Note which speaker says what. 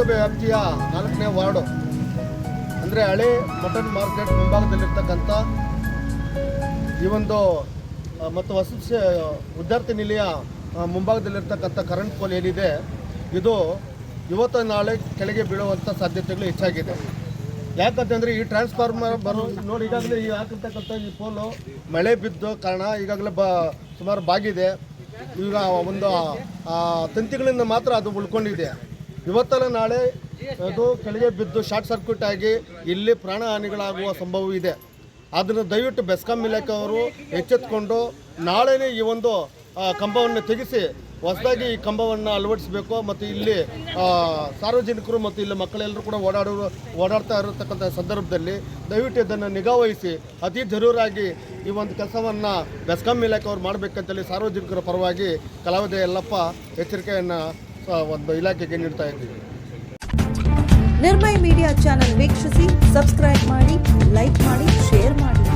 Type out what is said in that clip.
Speaker 1: ಪುರಸಭೆ ವ್ಯಾಪ್ತಿಯ 4ನೇ ವಾರ್ಡು ಅಂದರೆ ಹಳೆ ಮಟನ್ ಮಾರ್ಕೆಟ್ ಮುಂಭಾಗದಲ್ಲಿರ್ತಕ್ಕಂಥ ಈ ಒಂದು ಮತ್ತು ವಸತಿ ವಿದ್ಯಾರ್ಥಿ ನಿಲಯ ಮುಂಭಾಗದಲ್ಲಿರ್ತಕ್ಕಂಥ ಕರೆಂಟ್ ಪೋಲ್ ಏನಿದೆ ಇದು ಇವತ್ತು ನಾಳೆ ಕೆಳಗೆ ಬೀಳುವಂಥ ಸಾಧ್ಯತೆಗಳು ಹೆಚ್ಚಾಗಿದೆ. ಯಾಕಂತಂದರೆ ಈ ಟ್ರಾನ್ಸ್ಫಾರ್ಮರ್ ನೋಡಿ ಈಗಾಗಲೇ ಈ ಹಾಕಿರ್ತಕ್ಕಂಥ ಈ ಪೋಲು ಮಳೆ ಬಿದ್ದು ಕಾರಣ ಈಗಾಗಲೇ ಸುಮಾರು ಬಾಗಿದೆ. ಈಗ ಒಂದು ತಂತಿಗಳಿಂದ ಮಾತ್ರ ಅದು ಉಳ್ಕೊಂಡಿದೆ. ಇವತ್ತಲ್ಲ ನಾಳೆ ಅದು ಕೆಳಗೆ ಬಿದ್ದು ಶಾರ್ಟ್ ಸರ್ಕ್ಯೂಟ್ ಆಗಿ ಇಲ್ಲಿ ಪ್ರಾಣ ಹಾನಿಗಳಾಗುವ ಸಂಭವ ಇದೆ. ಅದನ್ನು ದಯವಿಟ್ಟು ಬೆಸ್ಕಾಂ ಇಲಾಖೆಯವರು ಎಚ್ಚೆತ್ತುಕೊಂಡು ನಾಳೆನೇ ಈ ಒಂದು ಕಂಬವನ್ನು ತೆಗೆಸಿ ಹೊಸದಾಗಿ ಈ ಕಂಬವನ್ನು ಅಳವಡಿಸಬೇಕು. ಮತ್ತು ಇಲ್ಲಿ ಸಾರ್ವಜನಿಕರು ಮತ್ತು ಇಲ್ಲಿ ಮಕ್ಕಳೆಲ್ಲರೂ ಕೂಡ ಓಡಾಡ್ತಾ ಇರತಕ್ಕಂಥ ಸಂದರ್ಭದಲ್ಲಿ ದಯವಿಟ್ಟು ಇದನ್ನು ನಿಗಾವಹಿಸಿ ಅತಿ ಜರೂರಾಗಿ ಈ ಒಂದು ಕೆಲಸವನ್ನು ಬೆಸ್ಕಾಂ ಇಲಾಖೆಯವರು ಮಾಡಬೇಕಂತೇಳಿ ಸಾರ್ವಜನಿಕರ ಪರವಾಗಿ ಕಲಾವಿದ ಯಲ್ಲಪ್ಪ ಎಚ್ಚರಿಕೆಯನ್ನು ಒಂದು ಇಲಾಖೆಗೆ ನೀಡ್ತಾ ಇದ್ದೀವಿ.
Speaker 2: ನಿರ್ಮಯ ಮೀಡಿಯಾ ಚಾನೆಲ್ ವೀಕ್ಷಿಸಿ, ಸಬ್ಸ್ಕ್ರೈಬ್ ಮಾಡಿ, ಲೈಕ್ ಮಾಡಿ, ಶೇರ್ ಮಾಡಿ.